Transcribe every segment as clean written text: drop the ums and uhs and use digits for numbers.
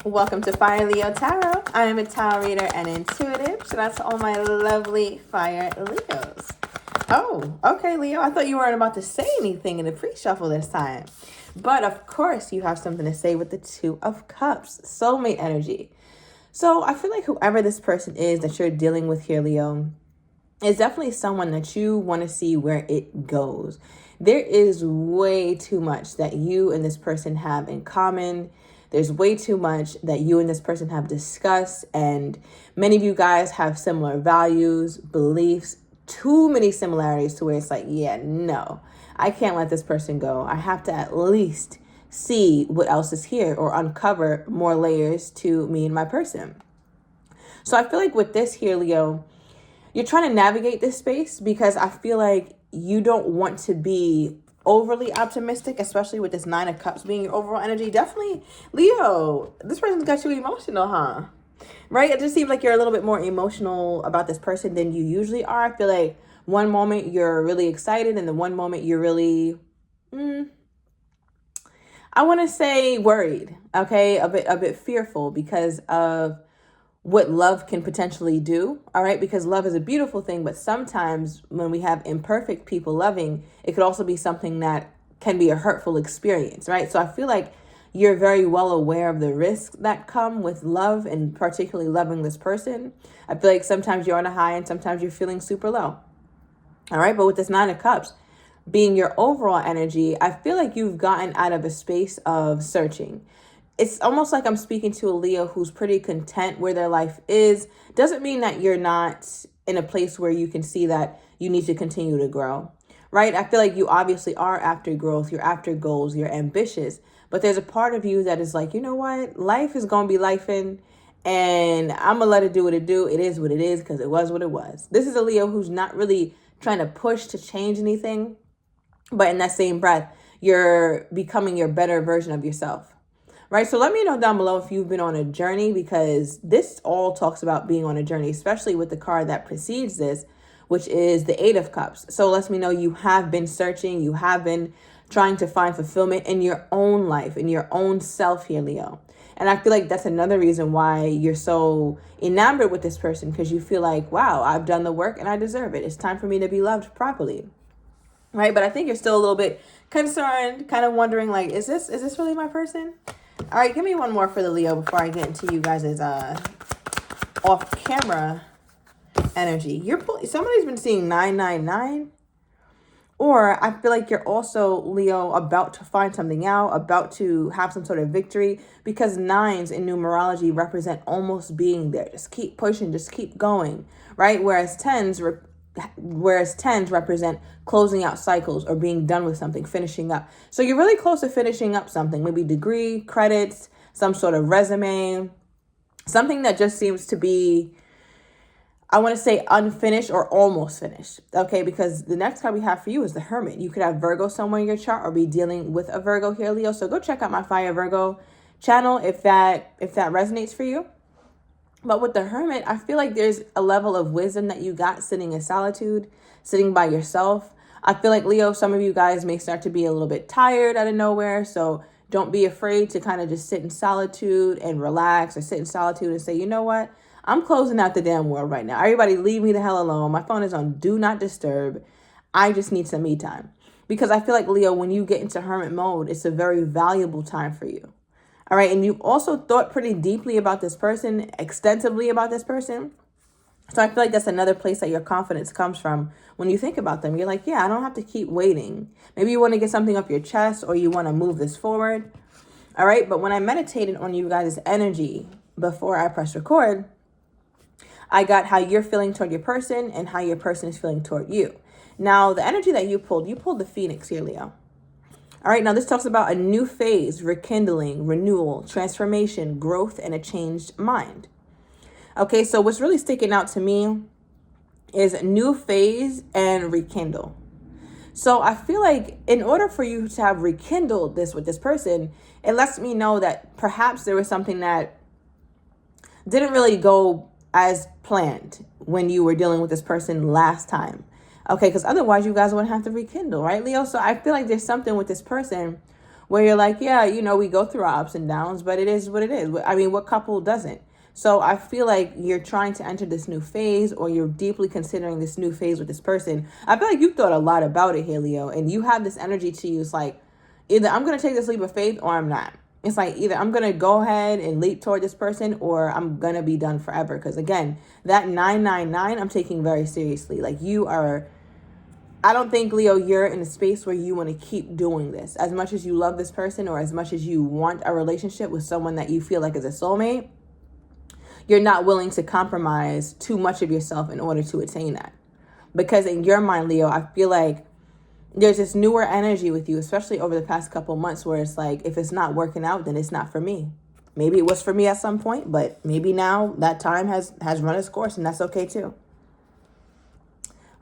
Welcome to Fire Leo Tarot. I am a tarot reader and intuitive. Shout out to all my lovely fire Leos. Oh, okay, Leo. I thought you weren't about to say anything in the pre-shuffle this time. But of course you have something to say with the Two of Cups, soulmate energy. So I feel like whoever this person is that you're dealing with here, Leo, is definitely someone that you want to see where it goes. There is way too much that you and this person have in common. There's way too much that you and this person have discussed, and many of you guys have similar values, beliefs, too many similarities to where it's like, yeah, no, I can't let this person go. I have to at least see what else is here or uncover more layers to me and my person. So I feel like with this here, Leo, you're trying to navigate this space because I feel like you don't want to be overly optimistic, especially with this Nine of Cups being your overall energy. Definitely, Leo, this person's got you emotional, huh? Right? It just seems like you're a little bit more emotional about this person than you usually are. I feel like one moment you're really excited and the one moment you're really, I want to say worried, okay? A bit fearful because of what love can potentially do, all right? Because love is a beautiful thing, but sometimes when we have imperfect people loving, it could also be something that can be a hurtful experience, right? So I feel like you're very well aware of the risks that come with love and particularly loving this person. I feel like sometimes you're on a high and sometimes you're feeling super low, all right? But with this Nine of Cups being your overall energy, I feel like you've gotten out of a space of searching. It's almost like I'm speaking to a Leo who's pretty content where their life is. Doesn't mean that you're not in a place where you can see that you need to continue to grow, right? I feel like you obviously are after growth. You're after goals. You're ambitious. But there's a part of you that is like, you know what? Life is going to be lifing, and I'm going to let it do what it do. It is what it is because it was what it was. This is a Leo who's not really trying to push to change anything. But in that same breath, you're becoming your better version of yourself. Right, so let me know down below if you've been on a journey, because this all talks about being on a journey, especially with the card that precedes this, which is the Eight of Cups. So let me know you have been searching, you have been trying to find fulfillment in your own life, in your own self here, Leo. And I feel like that's another reason why you're so enamored with this person, because you feel like, wow, I've done the work and I deserve it. It's time for me to be loved properly. Right, but I think you're still a little bit concerned, kind of wondering, like, is this really my person? All right, give me one more for the Leo before I get into you guys' off-camera energy. Somebody's been seeing 999. Or I feel like you're also, Leo, about to find something out, about to have some sort of victory, because nines in numerology represent almost being there. Just keep pushing, just keep going, right? Whereas tens represent closing out cycles or being done with something, finishing up. So you're really close to finishing up something, maybe degree, credits, some sort of resume, something that just seems to be, I want to say, unfinished or almost finished. Okay, because the next card we have for you is the Hermit. You could have Virgo somewhere in your chart or be dealing with a Virgo here, Leo. So go check out my Fire Virgo channel if that resonates for you. But with the Hermit, I feel like there's a level of wisdom that you got sitting in solitude, sitting by yourself. I feel like, Leo, some of you guys may start to be a little bit tired out of nowhere. So don't be afraid to kind of just sit in solitude and relax, or sit in solitude and say, you know what? I'm closing out the damn world right now. Everybody leave me the hell alone. My phone is on do not disturb. I just need some me time. Because I feel like, Leo, when you get into Hermit mode, it's a very valuable time for you. All right, and you've also thought pretty deeply about this person, extensively about this person. So I feel like that's another place that your confidence comes from when you think about them. You're like, yeah, I don't have to keep waiting. Maybe you want to get something off your chest, or you want to move this forward. All right, but when I meditated on you guys' energy before I press record, I got how you're feeling toward your person and how your person is feeling toward you. Now, the energy that you pulled the Phoenix here, Leo. All right, now this talks about a new phase, rekindling, renewal, transformation, growth, and a changed mind. Okay, so what's really sticking out to me is new phase and rekindle. So I feel like in order for you to have rekindled this with this person, it lets me know that perhaps there was something that didn't really go as planned when you were dealing with this person last time. Okay, because otherwise you guys wouldn't have to rekindle, right, Leo? So I feel like there's something with this person where you're like, yeah, you know, we go through our ups and downs, but it is what it is. I mean, what couple doesn't? So I feel like you're trying to enter this new phase, or you're deeply considering this new phase with this person. I feel like you've thought a lot about it here, Leo, and you have this energy to you. It's like, either I'm going to take this leap of faith or I'm not. It's like, either I'm going to go ahead and leap toward this person, or I'm going to be done forever. Because again, that 999, I'm taking very seriously. Like, you are, I don't think, Leo, you're in a space where you want to keep doing this. As much as you love this person, or as much as you want a relationship with someone that you feel like is a soulmate, you're not willing to compromise too much of yourself in order to attain that. Because in your mind, Leo, I feel like there's this newer energy with you, especially over the past couple months, where it's like, if it's not working out, then it's not for me. Maybe it was for me at some point, but maybe now that time has run its course, and that's okay too.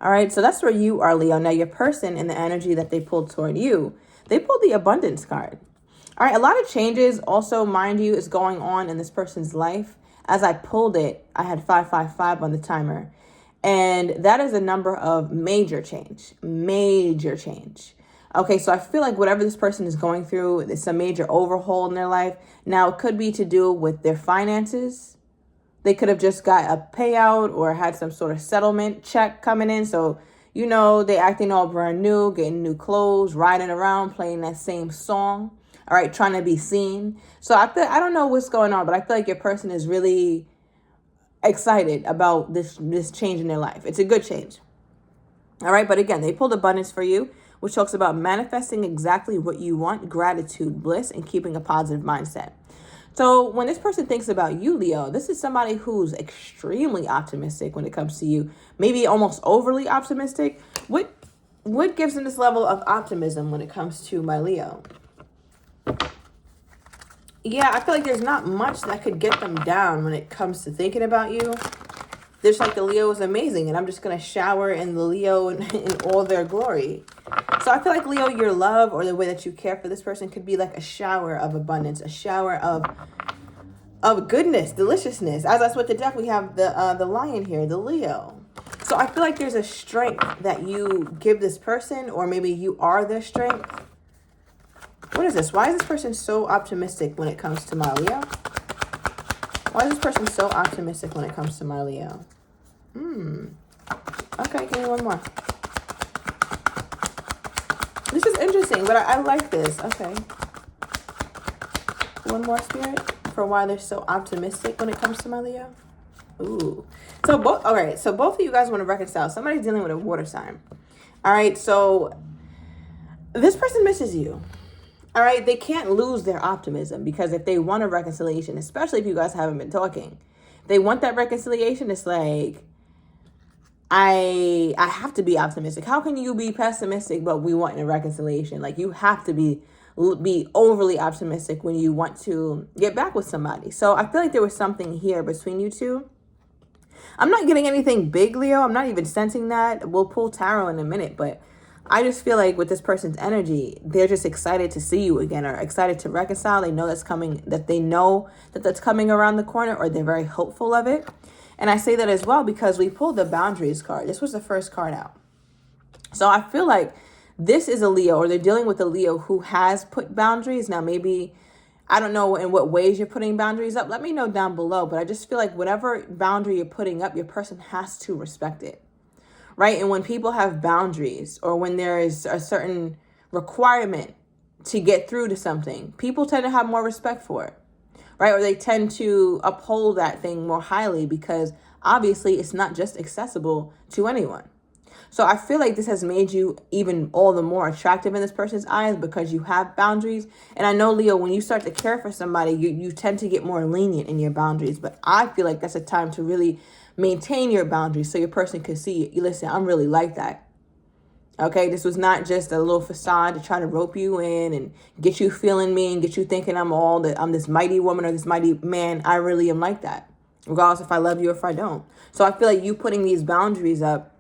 All right, so that's where you are, Leo. Now, your person and the energy that they pulled toward you, they pulled the abundance card. All right, a lot of changes also, mind you, is going on in this person's life. As I pulled it, I had 555 on the timer. And that is a number of major change. Okay, so I feel like whatever this person is going through, it's a major overhaul in their life. Now, it could be to do with their finances. They could have just got a payout or had some sort of settlement check coming in. So, you know, they acting all brand new, getting new clothes, riding around, playing that same song. All right, trying to be seen. So I don't know what's going on, but I feel like your person is really excited about this change in their life. It's a good change. All right, but again, they pulled abundance for you, which talks about manifesting exactly what you want, gratitude, bliss, and keeping a positive mindset. So when this person thinks about you, Leo, this is somebody who's extremely optimistic when it comes to you, maybe almost overly optimistic. What gives them this level of optimism when it comes to my Leo? Yeah, I feel like there's not much that could get them down when it comes to thinking about you. There's like, the Leo is amazing, and I'm just going to shower in the Leo in all their glory. So I feel like, Leo, your love, or the way that you care for this person, could be like a shower of abundance, a shower of goodness, deliciousness. As that's what the deck, we have the lion here, the Leo. So I feel like there's a strength that you give this person, or maybe you are their strength. What is this? Why is this person so optimistic when it comes to my Leo? Why is this person so optimistic when it comes to my Leo? Okay, give me one more. This is interesting, but I like this. Okay. One more, Spirit, for why they're so optimistic when it comes to my Leo. Ooh. So both of you guys want to reconcile. Somebody's dealing with a water sign. All right, so this person misses you. All right, they can't lose their optimism, because if they want a reconciliation, especially if you guys haven't been talking, they want that reconciliation. It's like, I have to be optimistic. How can you be pessimistic but we want a reconciliation? Like, you have to be overly optimistic when you want to get back with somebody. So I feel like there was something here between you two. I'm not getting anything big, Leo. I'm not even sensing that. We'll pull tarot in a minute, but I just feel like with this person's energy, they're just excited to see you again, or excited to reconcile. They know that's coming, that they know that that's coming around the corner, or they're very hopeful of it. And I say that as well because we pulled the boundaries card. This was the first card out. So I feel like this is a Leo, or they're dealing with a Leo who has put boundaries. Now, maybe, I don't know in what ways you're putting boundaries up. Let me know down below. But I just feel like whatever boundary you're putting up, your person has to respect it. Right? And when people have boundaries, or when there is a certain requirement to get through to something, people tend to have more respect for it. Right? Or they tend to uphold that thing more highly, because obviously it's not just accessible to anyone. So I feel like this has made you even all the more attractive in this person's eyes, because you have boundaries. And I know, Leo, when you start to care for somebody, you tend to get more lenient in your boundaries. But I feel like that's a time to really maintain your boundaries, so your person can see, listen, I'm really like that. Okay, this was not just a little facade to try to rope you in and get you feeling me and get you thinking I'm this mighty woman or this mighty man. I really am like that, regardless if I love you or if I don't. So I feel like you putting these boundaries up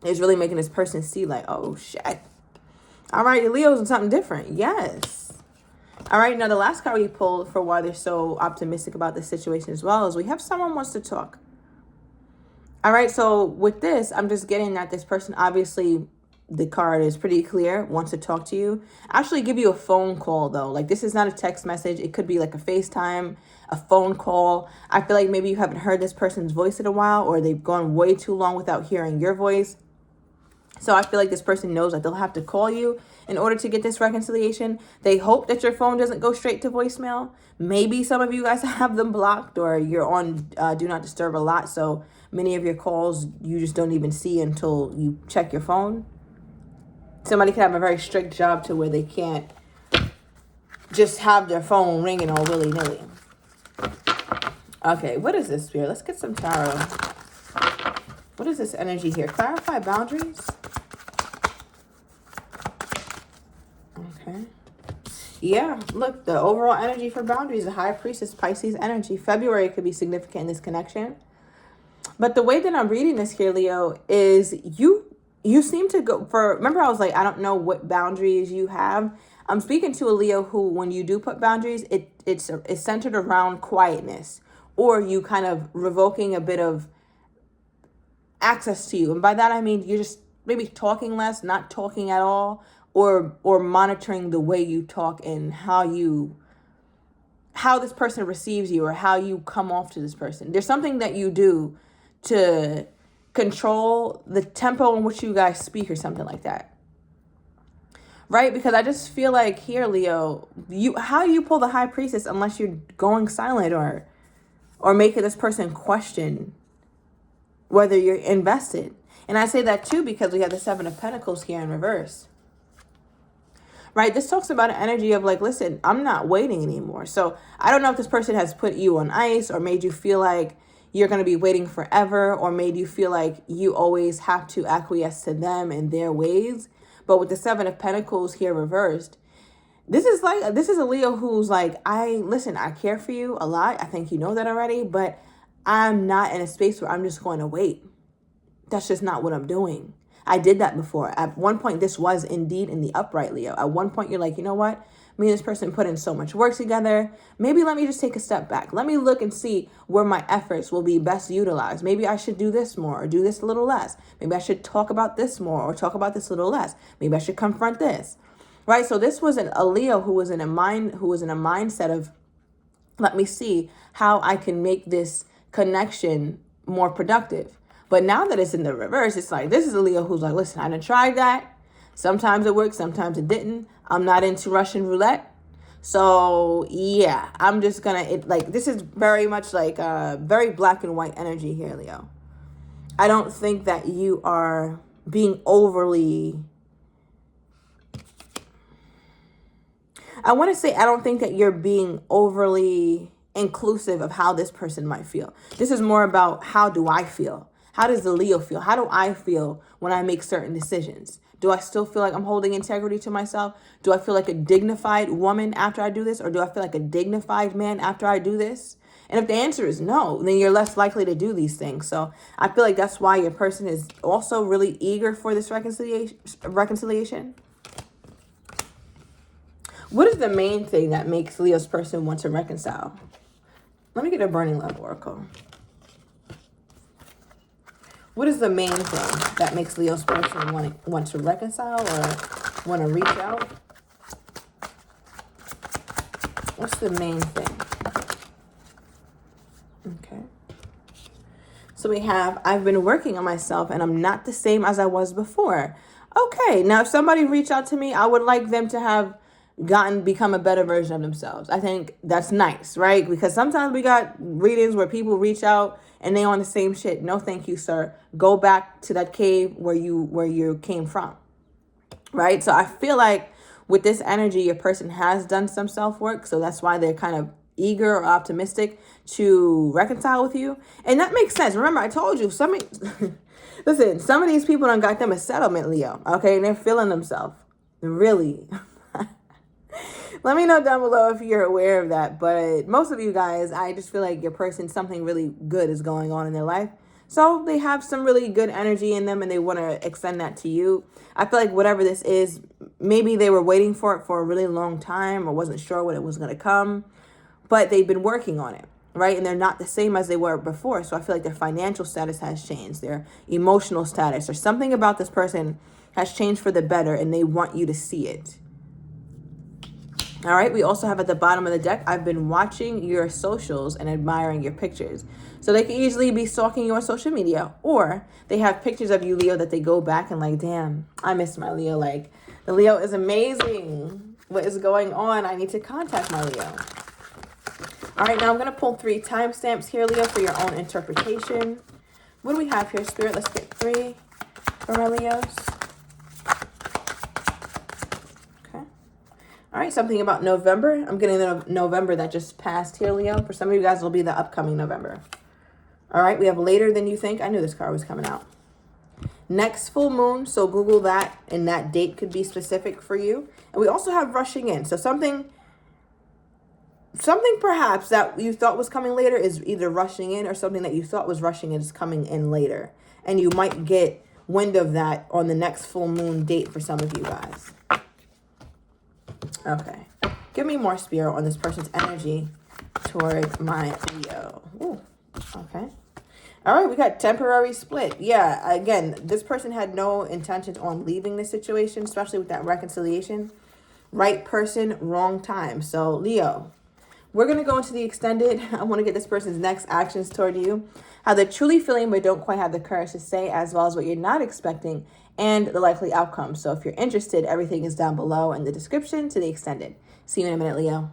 is really making this person see, like, oh shit, all right, Leo's in something different. Yes. All right, now the last card we pulled for why they're so optimistic about this situation as well is we have someone wants to talk. All right, so with this, I'm just getting that this person obviously the card is pretty clear, wants to talk to you. Actually give you a phone call though. Like this is not a text message. It could be like a FaceTime, a phone call. I feel like maybe you haven't heard this person's voice in a while, or they've gone way too long without hearing your voice. So I feel like this person knows that they'll have to call you in order to get this reconciliation. They hope that your phone doesn't go straight to voicemail. Maybe some of you guys have them blocked, or you're on Do Not Disturb a lot. So many of your calls you just don't even see until you check your phone. Somebody could have a very strict job to where they can't just have their phone ringing all willy-nilly. Okay, what is this, Spirit? Let's get some tarot. What is this energy here? Clarify boundaries? Okay. Yeah, look, the overall energy for boundaries, the High Priestess, Pisces energy. February could be significant in this connection. But the way that I'm reading this here, Leo, is you seem to go for, remember I was like, I don't know what boundaries you have. I'm speaking to a Leo who, when you do put boundaries, it's centered around quietness, or you kind of revoking a bit of access to you. And by that, I mean, you're just maybe talking less, not talking at all, or monitoring the way you talk and how this person receives you, or how you come off to this person. There's something that you do to control the tempo in which you guys speak, or something like that. Right? Because I just feel like here, Leo, how do you pull the High Priestess unless you're going silent, or making this person question whether you're invested? And I say that too because we have the Seven of Pentacles here in reverse. Right? This talks about an energy of like, listen, I'm not waiting anymore. So I don't know if this person has put you on ice, or made you feel like you're going to be waiting forever, or made you feel like you always have to acquiesce to them and their ways. But with the Seven of Pentacles here reversed, this is a Leo who's like, I care for you a lot. I think you know that already, but I'm not in a space where I'm just going to wait. That's just not what I'm doing. I did that before. At one point, this was indeed in the upright, Leo. At one point, you're like, you know what? Me and this person put in so much work together. Maybe let me just take a step back. Let me look and see where my efforts will be best utilized. Maybe I should do this more, or do this a little less. Maybe I should talk about this more, or talk about this a little less. Maybe I should confront this. Right? So this was a Leo who was in a mindset of, let me see how I can make this connection more productive. But now that it's in the reverse, it's like, this is a Leo who's like, listen, I done tried that. Sometimes it worked, sometimes it didn't. I'm not into Russian roulette. So yeah, I'm just this is very much like very black and white energy here, Leo. I don't think that you are being overly, I don't think that you're being overly inclusive of how this person might feel. This is more about, how do I feel? How does the Leo feel? How do I feel when I make certain decisions? Do I still feel like I'm holding integrity to myself? Do I feel like a dignified woman after I do this? Or do I feel like a dignified man after I do this? And if the answer is no, then you're less likely to do these things. So I feel like that's why your person is also really eager for this reconciliation. What is the main thing that makes Leo's person want to reconcile? Let me get a Burning Love Oracle. What is the main thing that makes Leo's person want to reconcile, or want to reach out? What's the main thing? Okay. So we have, I've been working on myself and I'm not the same as I was before. Okay. Now, if somebody reached out to me, I would like them to have become a better version of themselves. I think that's nice, right? Because sometimes we got readings where people reach out and they on the same shit. No, thank you, sir. Go back to that cave where you came from, right? So I feel like with this energy, your person has done some self-work. So that's why they're kind of eager or optimistic to reconcile with you. And that makes sense. Remember, I told you, listen, some of these people done got them a settlement, Leo, okay? And they're feeling themselves, really. Let me know down below if you're aware of that. But most of you guys, I just feel like your person, something really good is going on in their life. So they have some really good energy in them and they want to extend that to you. I feel like whatever this is, maybe they were waiting for it for a really long time or wasn't sure when it was going to come. But they've been working on it, right? And they're not the same as they were before. So I feel like their financial status has changed. Their emotional status or something about this person has changed for the better and they want you to see it. All right, we also have at the bottom of the deck, I've been watching your socials and admiring your pictures. So they can easily be stalking you on social media, or they have pictures of you, Leo, that they go back and like, damn, I miss my Leo. Like, the Leo is amazing. What is going on? I need to contact my Leo. All right, now I'm going to pull 3 timestamps here, Leo, for your own interpretation. What do we have here, Spirit? Let's get 3 for my Leos. All right, something about November. I'm getting the November that just passed here, Leo. For some of you guys, it'll be the upcoming November. All right, we have later than you think. I knew this card was coming out. Next full moon, so Google that, and that date could be specific for you. And we also have rushing in. So something perhaps that you thought was coming later is either rushing in, or something that you thought was rushing in is coming in later. And you might get wind of that on the next full moon date for some of you guys. Okay, give me more, Spirit, on this person's energy toward my Leo. Ooh, okay. All right, we got temporary split. Yeah, again, this person had no intention on leaving this situation, especially with that reconciliation. Right person, wrong time. So, Leo, we're going to go into the extended. I want to get this person's next actions toward you. How they're truly feeling but don't quite have the courage to say, as well as what you're not expecting and the likely outcome. So if you're interested, everything is down below in the description to the extended. See you in a minute, Leo.